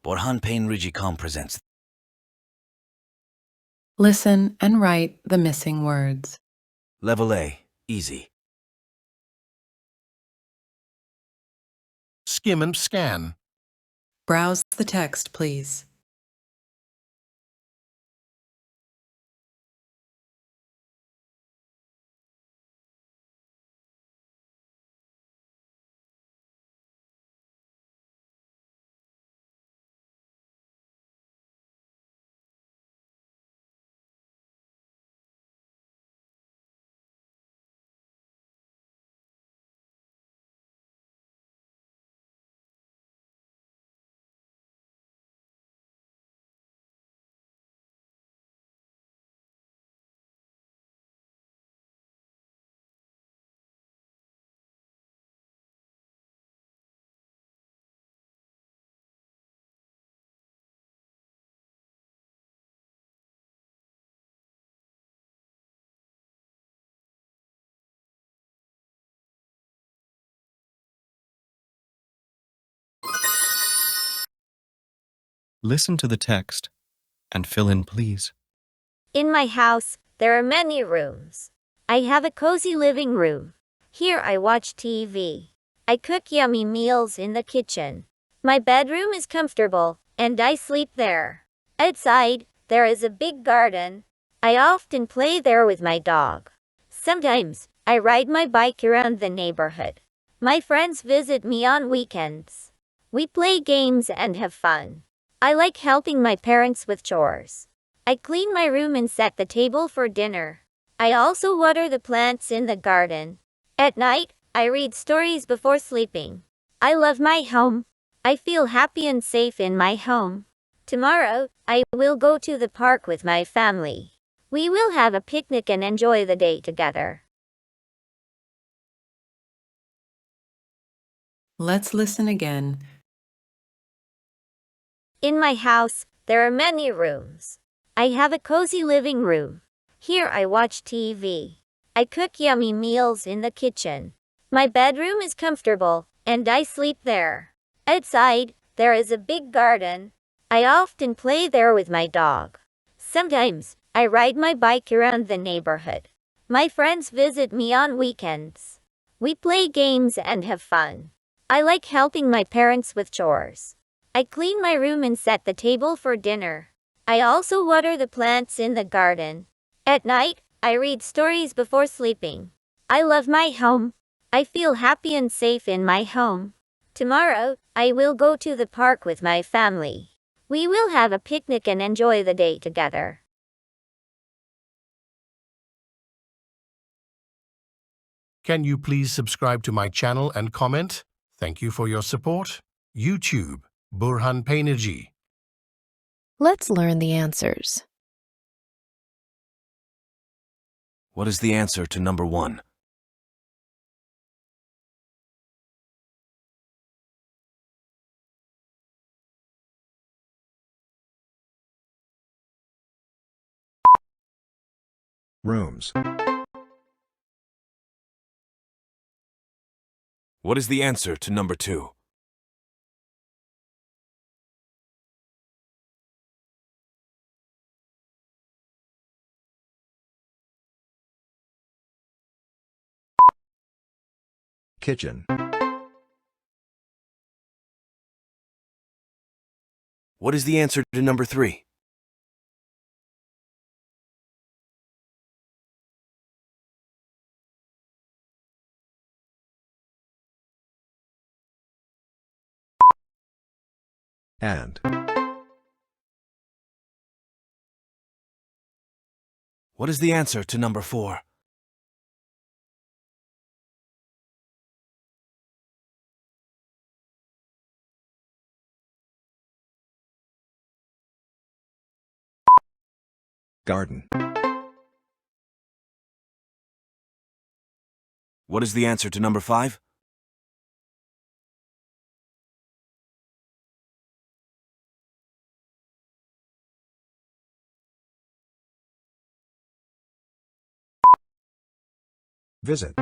Burhan Peynirci presents. Listen and write the missing words. Level A, easy. Skim and scan. Browse the text, please. Listen to the text and fill in, please. In my house, there are many rooms. I have a cozy living room. Here I watch TV. I cook yummy meals in the kitchen. My bedroom is comfortable, and I sleep there. Outside, there is a big garden. I often play there with my dog. Sometimes, I ride my bike around the neighborhood. My friends visit me on weekends. We play games and have fun. I like helping my parents with chores. I clean my room and set the table for dinner. I also water the plants in the garden. At night, I read stories before sleeping. I love my home. I feel happy and safe in my home. Tomorrow, I will go to the park with my family. We will have a picnic and enjoy the day together. Let's listen again. In my house, there are many rooms. I have a cozy living room. Here I watch TV. I cook yummy meals in the kitchen. My bedroom is comfortable, and I sleep there. Outside, there is a big garden. I often play there with my dog. Sometimes, I ride my bike around the neighborhood. My friends visit me on weekends. We play games and have fun. I like helping my parents with chores. I clean my room and set the table for dinner. I also water the plants in the garden. At night, I read stories before sleeping. I love my home. I feel happy and safe in my home. Tomorrow, I will go to the park with my family. We will have a picnic and enjoy the day together. Can you please subscribe to my channel and comment? Thank you for your support. YouTube, Burhan Peynirci. Let's learn the answers. What is the answer to number 1? Rooms. What is the answer to number 2? Kitchen. What is the answer to number 3? And. What is the answer to number 4? Garden. What is the answer to number 5? Visit.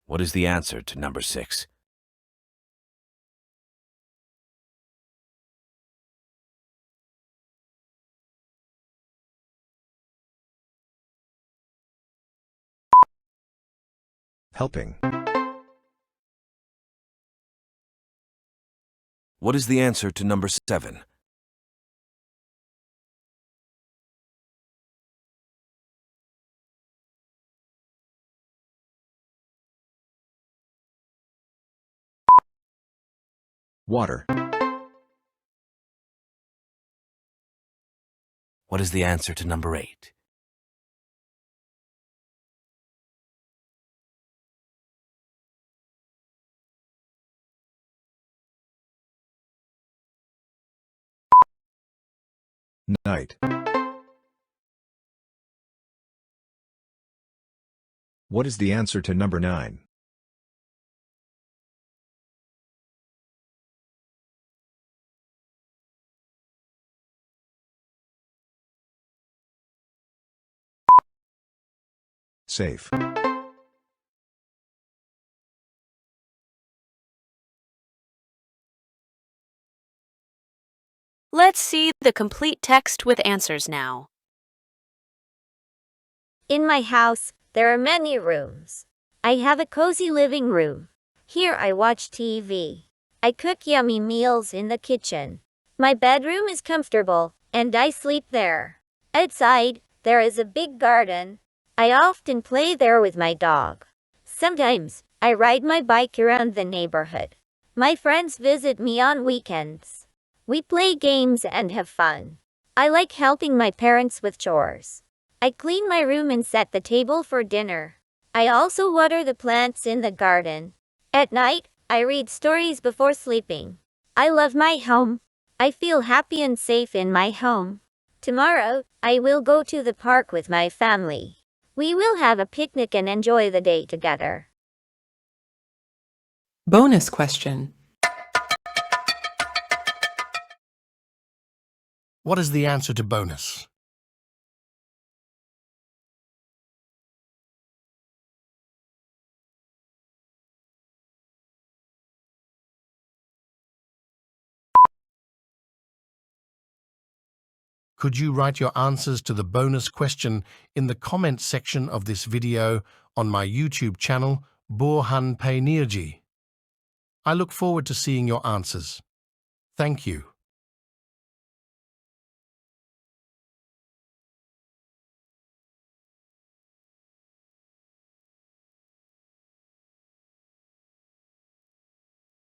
What is the answer to number 6? Helping. What is the answer to number 7? Water. What is the answer to number 8? Night. What is the answer to number 9? Safe. Let's see the complete text with answers now. In my house, there are many rooms. I have a cozy living room. Here I watch TV. I cook yummy meals in the kitchen. My bedroom is comfortable, and I sleep there. Outside, there is a big garden. I often play there with my dog. Sometimes, I ride my bike around the neighborhood. My friends visit me on weekends. We play games and have fun. I like helping my parents with chores. I clean my room and set the table for dinner. I also water the plants in the garden. At night, I read stories before sleeping. I love my home. I feel happy and safe in my home. Tomorrow, I will go to the park with my family. We will have a picnic and enjoy the day together. Bonus question. What is the answer to bonus? Could you write your answers to the bonus question in the comment section of this video on my YouTube channel, Burhan Peynirci? I look forward to seeing your answers. Thank you.